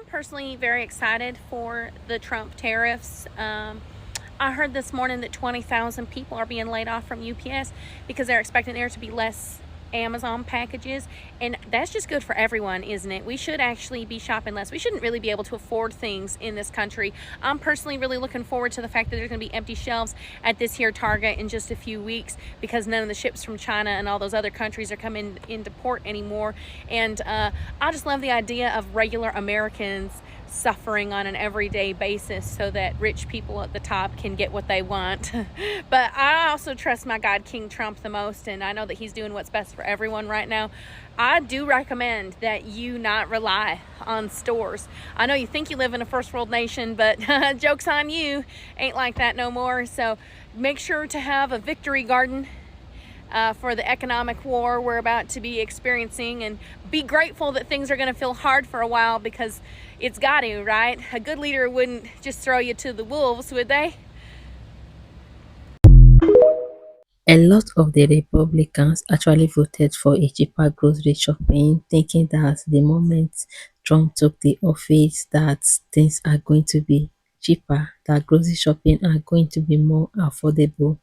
I'm personally very excited for the Trump tariffs. I heard this morning that 20,000 people are being laid off from UPS because they're expecting there to be less Amazon packages, and that's just good for everyone, isn't it? We should actually be shopping less. We shouldn't really be able to afford things in this country. I'm personally really looking forward to the fact that there's going to be empty shelves at this here Target in just a few weeks because none of the ships from China and all those other countries are coming into port anymore. And I just love the idea of regular Americans suffering on an everyday basis so that rich people at the top can get what they want. But I also trust my God, King Trump, the most, and I know that he's doing what's best for everyone right now. I do recommend that you not rely on stores. I know you think you live in a first world nation, but joke's on you, ain't like that no more. So make sure to have a victory garden for the economic war we're about to be experiencing, and be grateful that things are going to feel hard for a while, because it's got to, right? A good leader wouldn't just throw you to the wolves, would they? A lot of the Republicans actually voted for a cheaper grocery shopping, thinking that the moment Trump took the office that things are going to be cheaper, that grocery shopping are going to be more affordable.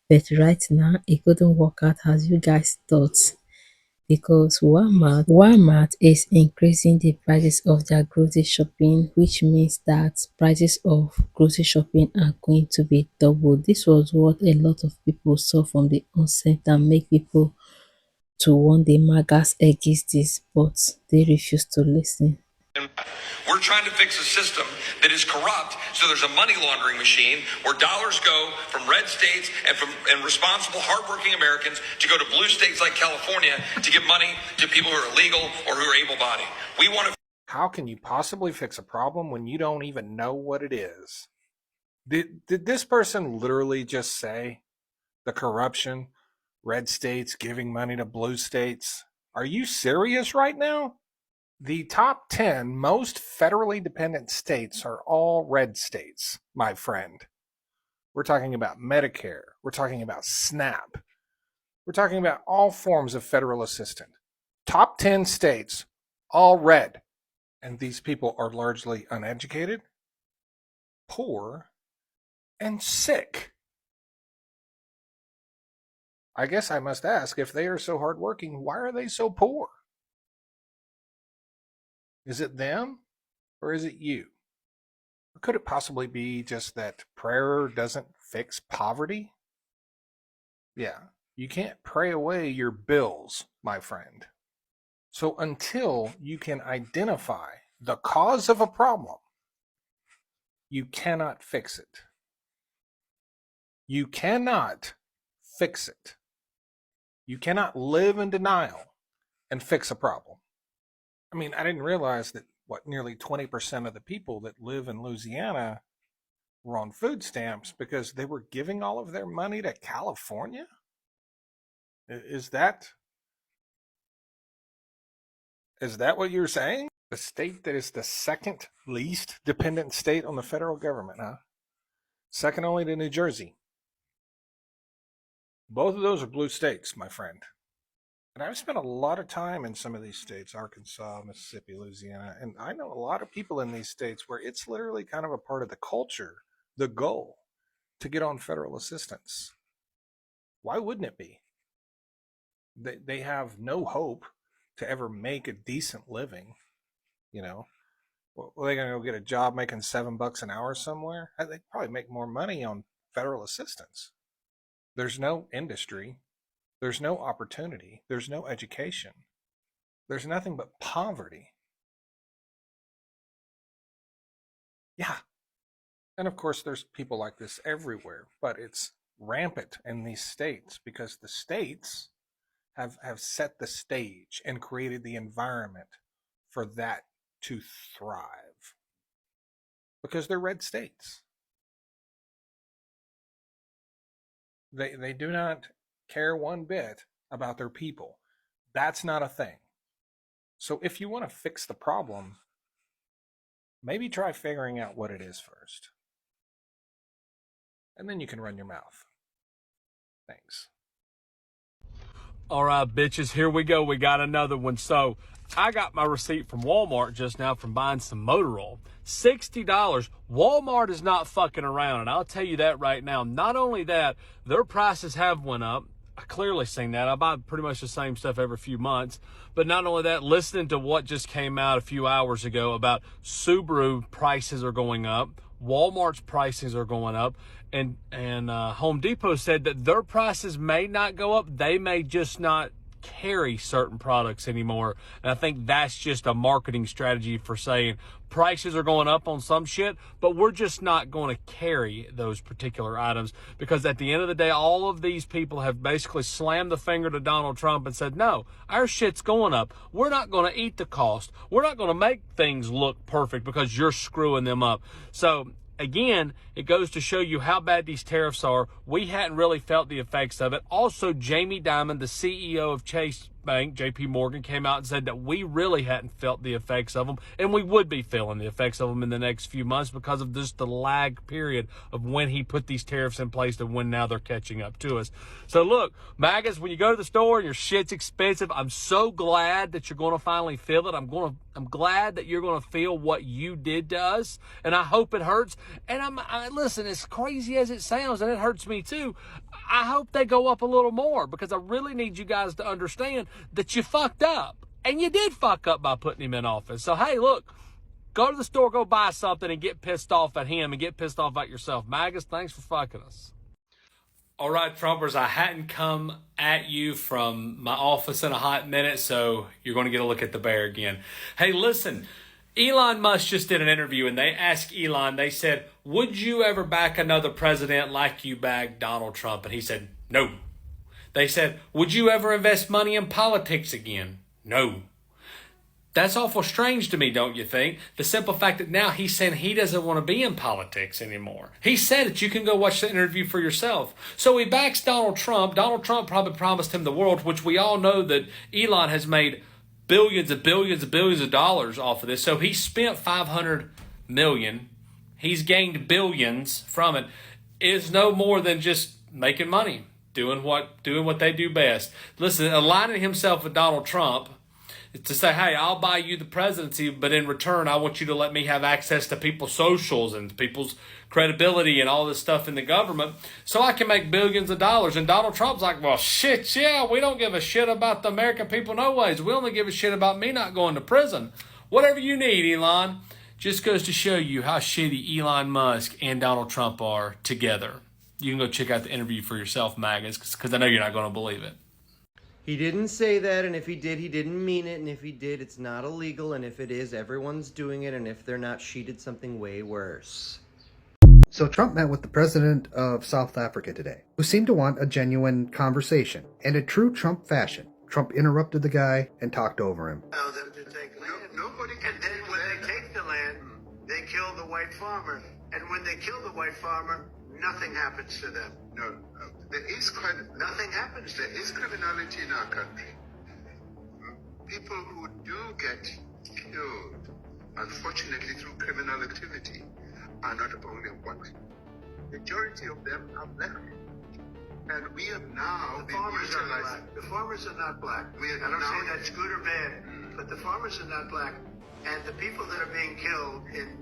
But right now, it couldn't work out as you guys thought, because Walmart is increasing the prices of their grocery shopping, which means that prices of grocery shopping are going to be double. This was what a lot of people saw from the onset and make people to want the Magas against this, but they refuse to listen. We're trying to fix a system that is corrupt, so there's a money laundering machine where dollars go from red states and responsible, hardworking Americans to go to blue states like California to give money to people who are illegal or who are able-bodied. We want to. How can you possibly fix a problem when you don't even know what it is? Did this person literally just say the corruption, red states giving money to blue states? Are you serious right now? The top 10 most federally dependent states are all red states, my friend. We're talking about Medicare. We're talking about SNAP. We're talking about all forms of federal assistance. Top 10 states, all red. And these people are largely uneducated, poor, and sick. I guess I must ask, if they are so hardworking, why are they so poor? Is it them, or is it you? Or could it possibly be just that prayer doesn't fix poverty? Yeah, you can't pray away your bills, my friend. So until you can identify the cause of a problem, you cannot fix it. You cannot fix it. You cannot live in denial and fix a problem. I mean, I didn't realize that, nearly 20% of the people that live in Louisiana were on food stamps because they were giving all of their money to California? Is that what you're saying? The state that is the second least dependent state on the federal government, huh? Second only to New Jersey. Both of those are blue states, my friend. And I've spent a lot of time in some of these states, Arkansas, Mississippi, Louisiana, and I know a lot of people in these states where it's literally kind of a part of the culture, the goal, to get on federal assistance. Why wouldn't it be? They have no hope to ever make a decent living, you know. Well, are they going to go get a job making $7 an hour somewhere? They probably make more money on federal assistance. There's no industry. There's no opportunity. There's no education. There's nothing but poverty. Yeah. And of course, there's people like this everywhere, but it's rampant in these states because the states have set the stage and created the environment for that to thrive because they're red states. They do not care one bit about their people. That's not a thing. So if you want to fix the problem, maybe try figuring out what it is first. And then you can run your mouth. Thanks. All right, bitches, here we go. We got another one. So I got my receipt from Walmart just now from buying some motor oil. $60. Walmart is not fucking around, and I'll tell you that right now. Not only that, their prices have went up. I clearly seen that. I buy pretty much the same stuff every few months. But not only that, listening to what just came out a few hours ago about Subaru prices are going up, Walmart's prices are going up, and Home Depot said that their prices may not go up. They may just not carry certain products anymore. And I think that's just a marketing strategy for saying prices are going up on some shit, but we're just not going to carry those particular items, because at the end of the day, all of these people have basically slammed the finger to Donald Trump and said, no, our shit's going up. We're not going to eat the cost. We're not going to make things look perfect because you're screwing them up. So again, it goes to show you how bad these tariffs are. We hadn't really felt the effects of it. Also, Jamie Dimon, the CEO of Chase Bank, JP Morgan, came out and said that we really hadn't felt the effects of them, and we would be feeling the effects of them in the next few months because of just the lag period of when he put these tariffs in place to when now they're catching up to us. So look, Magas, when you go to the store and your shit's expensive, I'm so glad that you're going to finally feel it. I'm glad that you're going to feel what you did to us, and I hope it hurts. And listen, as crazy as it sounds, and it hurts me too, I hope they go up a little more, because I really need you guys to understand that you fucked up. And you did fuck up by putting him in office. So, hey, look, go to the store, go buy something, and get pissed off at him and get pissed off at yourself. Magas, thanks for fucking us. All right, Trumpers, I hadn't come at you from my office in a hot minute, so you're going to get a look at the bear again. Hey, listen, Elon Musk just did an interview, and they asked Elon, they said, would you ever back another president like you backed Donald Trump? And he said, no. They said, would you ever invest money in politics again? No. That's awful strange to me, don't you think? The simple fact that now he's saying he doesn't want to be in politics anymore. He said it. You can go watch the interview for yourself. So he backs Donald Trump. Donald Trump probably promised him the world, which we all know that Elon has made billions and billions and billions of dollars off of this. So he spent $500 million. He's gained billions from it. It's no more than just making money, doing what they do best. Listen, aligning himself with Donald Trump to say, hey, I'll buy you the presidency, but in return, I want you to let me have access to people's socials and people's credibility and all this stuff in the government so I can make billions of dollars. And Donald Trump's like, well, shit, yeah, we don't give a shit about the American people no ways. We only give a shit about me not going to prison. Whatever you need, Elon. Just goes to show you how shitty Elon Musk and Donald Trump are together. You can go check out the interview for yourself, Magas, because I know you're not going to believe it. He didn't say that, and if he did, he didn't mean it, and if he did, it's not illegal, and if it is, everyone's doing it, and if they're not, she did something way worse. So Trump met with the president of South Africa today, who seemed to want a genuine conversation. And in true Trump fashion, Trump interrupted the guy and talked over him. Allow them to take land. Nobody can. And then when they take the land, they kill the white farmer. And when they kill the white farmer, nothing happens to them. No, there is nothing happens to them. There is criminality in our country. People who do get killed, unfortunately through criminal activity, are not only white. Majority of them are black. And we have now been utilizing. The farmers are not black. I don't say that's good or bad, but the farmers are not black. And the people that are being killed in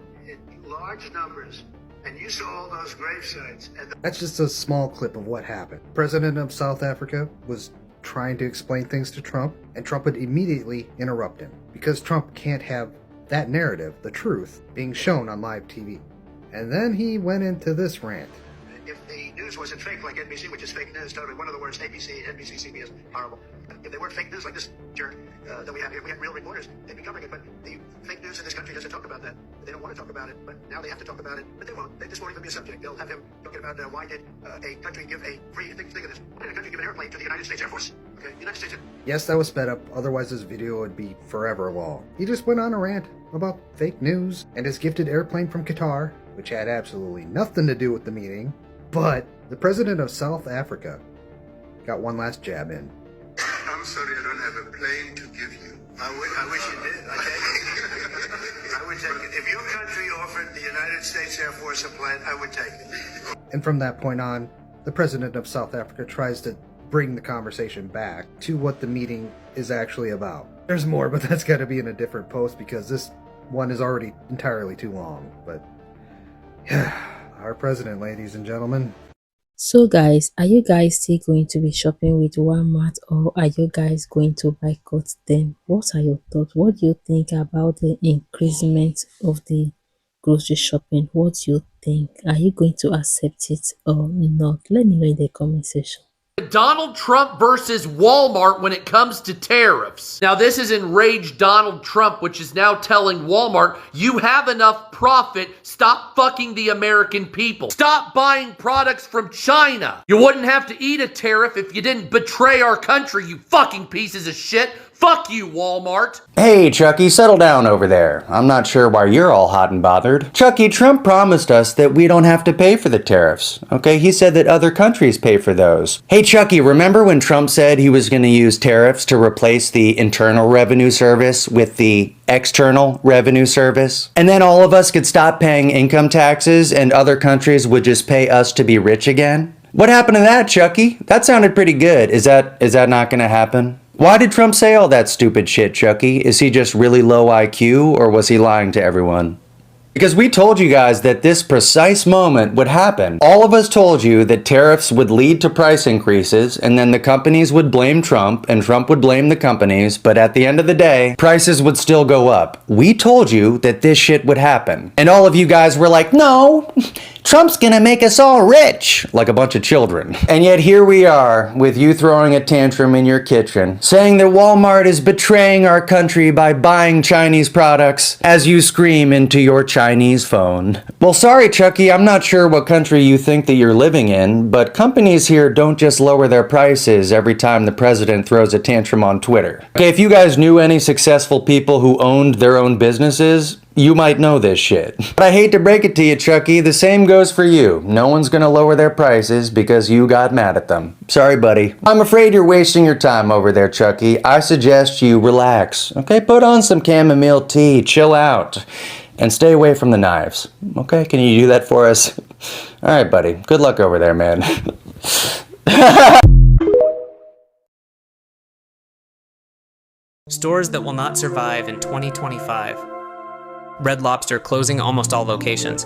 large numbers, and you saw all those grave sites. That's just a small clip of what happened. The president of South Africa was trying to explain things to Trump, and Trump would immediately interrupt him, because Trump can't have that narrative, the truth, being shown on live TV. And then he went into this rant. If the news wasn't fake like NBC, which is fake news, totally one of the worst, ABC, NBC, CBS, horrible. If they weren't fake news like this jerk that we have here, if we had real reporters, they'd be covering it. But the fake news in this country doesn't talk about that. They don't want to talk about it, but now they have to talk about it. But they won't. This won't even be a subject. They'll have him talking about why did a country give a free, think of this, why did a country give an airplane to the United States Air Force? Okay, United States. Yes, that was sped up, otherwise this video would be forever long. He just went on a rant about fake news and his gifted airplane from Qatar, which had absolutely nothing to do with the meeting. But the president of South Africa got one last jab in. I'm sorry, I don't have a plane to give you. I wish you did. I would take it. If your country offered the United States Air Force a plane, I would take it. And from that point on, the president of South Africa tries to bring the conversation back to what the meeting is actually about. There's more, but that's got to be in a different post because this one is already entirely too long. But yeah, our president, ladies and gentlemen. So guys, are you guys still going to be shopping with Walmart, or are you guys going to boycott them? What are your thoughts? What do you think about the increasement of the grocery shopping? What do you think? Are you going to accept it or not? Let me know in the comment section. Donald Trump versus Walmart when it comes to tariffs. Now, this has enraged Donald Trump, which is now telling Walmart, you have enough profit, stop fucking the American people. Stop buying products from China. You wouldn't have to eat a tariff if you didn't betray our country, you fucking pieces of shit. Fuck you, Walmart. Hey, Chucky, settle down over there. I'm not sure why you're all hot and bothered. Chucky, Trump promised us that we don't have to pay for the tariffs. Okay, he said that other countries pay for those. Hey, Chucky, remember when Trump said he was going to use tariffs to replace the Internal Revenue Service with the External Revenue Service? And then all of us could stop paying income taxes and other countries would just pay us to be rich again? What happened to that, Chucky? That sounded pretty good. Is that not going to happen? Why did Trump say all that stupid shit, Chucky? Is he just really low IQ, or was he lying to everyone? Because we told you guys that this precise moment would happen. All of us told you that tariffs would lead to price increases, and then the companies would blame Trump, and Trump would blame the companies, but at the end of the day, prices would still go up. We told you that this shit would happen. And all of you guys were like, no, Trump's gonna make us all rich, like a bunch of children. And yet here we are, with you throwing a tantrum in your kitchen, saying that Walmart is betraying our country by buying Chinese products as you scream into your Chinese phone. Well, sorry, Chucky, I'm not sure what country you think that you're living in, but companies here don't just lower their prices every time the president throws a tantrum on Twitter. Okay, if you guys knew any successful people who owned their own businesses, you might know this shit. But I hate to break it to you, Chucky, the same goes for you. No one's gonna lower their prices because you got mad at them. Sorry, buddy. I'm afraid you're wasting your time over there, Chucky. I suggest you relax. Okay, put on some chamomile tea, chill out, and stay away from the knives. Okay, can you do that for us? Alright, buddy. Good luck over there, man. Stores that will not survive in 2025. Red Lobster closing almost all locations.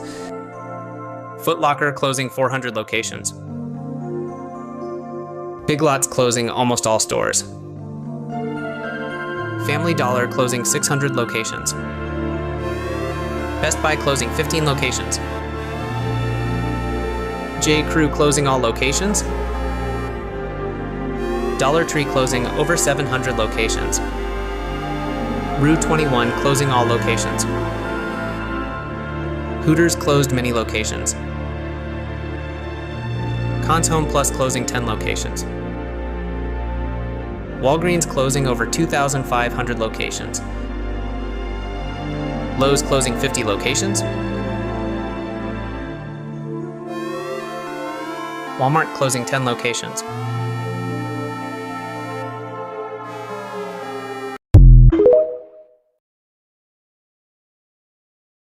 Foot Locker closing 400 locations. Big Lots closing almost all stores. Family Dollar closing 600 locations. Best Buy closing 15 locations. J. Crew closing all locations. Dollar Tree closing over 700 locations. Rue 21 closing all locations. Hooters closed many locations. Conn's Home Plus closing 10 locations. Walgreens closing over 2,500 locations. Lowe's closing 50 locations. Walmart closing 10 locations.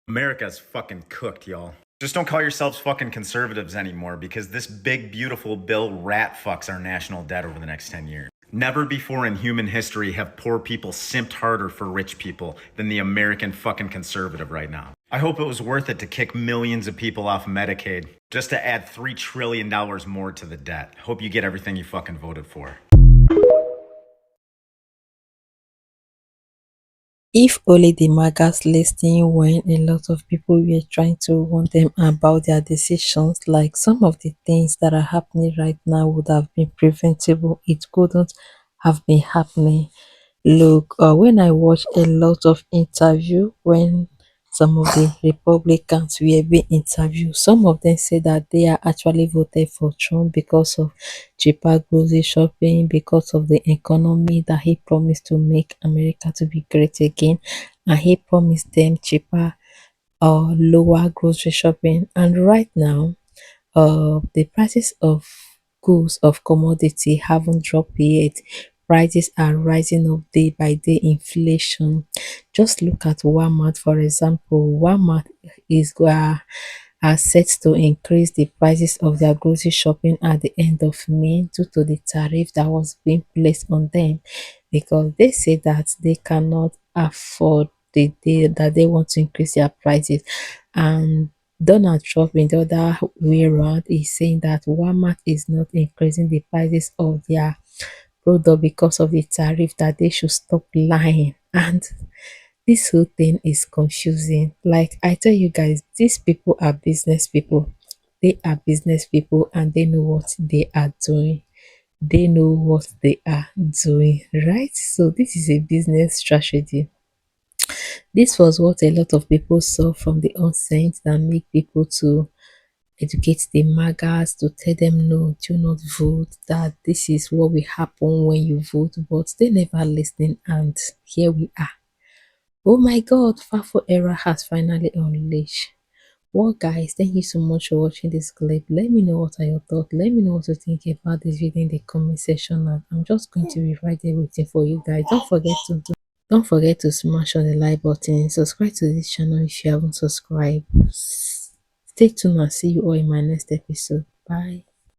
America's fucking cooked, y'all. Just don't call yourselves fucking conservatives anymore because this big, beautiful bill rat fucks our national debt over the next 10 years. Never before in human history have poor people simped harder for rich people than the American fucking conservative right now. I hope it was worth it to kick millions of people off Medicaid just to add $3 trillion more to the debt. Hope you get everything you fucking voted for. If only the Magas listening when a lot of people were trying to warn them about their decisions, like some of the things that are happening right now would have been preventable. It couldn't have been happening. Look, when I watch a lot of interview when some of the Republicans were being interviewed, some of them say that they are actually voted for Trump because of cheaper grocery shopping, because of the economy that he promised to make America to be great again, and he promised them cheaper or lower grocery shopping. And right now, the prices of goods of commodity haven't dropped yet. Prices are rising up day by day. Inflation. Just look at Walmart, for example. Walmart is are set to increase the prices of their grocery shopping at the end of May due to the tariff that was being placed on them, because they say that they cannot afford the day that they want to increase their prices. And Donald Trump, in the other way around, is saying that Walmart is not increasing the prices of their product because of the tariff, that they should stop lying. And this whole thing is confusing. Like I tell you guys, these people are business people. They are business people and they know what they are doing. They know what they are doing, right? So this is a business strategy. This was what a lot of people saw from the onset, that make people to educate the Magas, to tell them no, do not vote, that this is what will happen when you vote, but they never listen, and here we are. Oh my god, fafo era has finally unleashed. Well guys, thank you so much for watching this clip. Let me know what are your thoughts. Let me know what you think about this video in the comment section, and I'm just going to rewrite everything for you guys. Don't forget to smash on the like button. Subscribe to this channel if you haven't subscribed. Stay tuned and see you all in my next episode. Bye.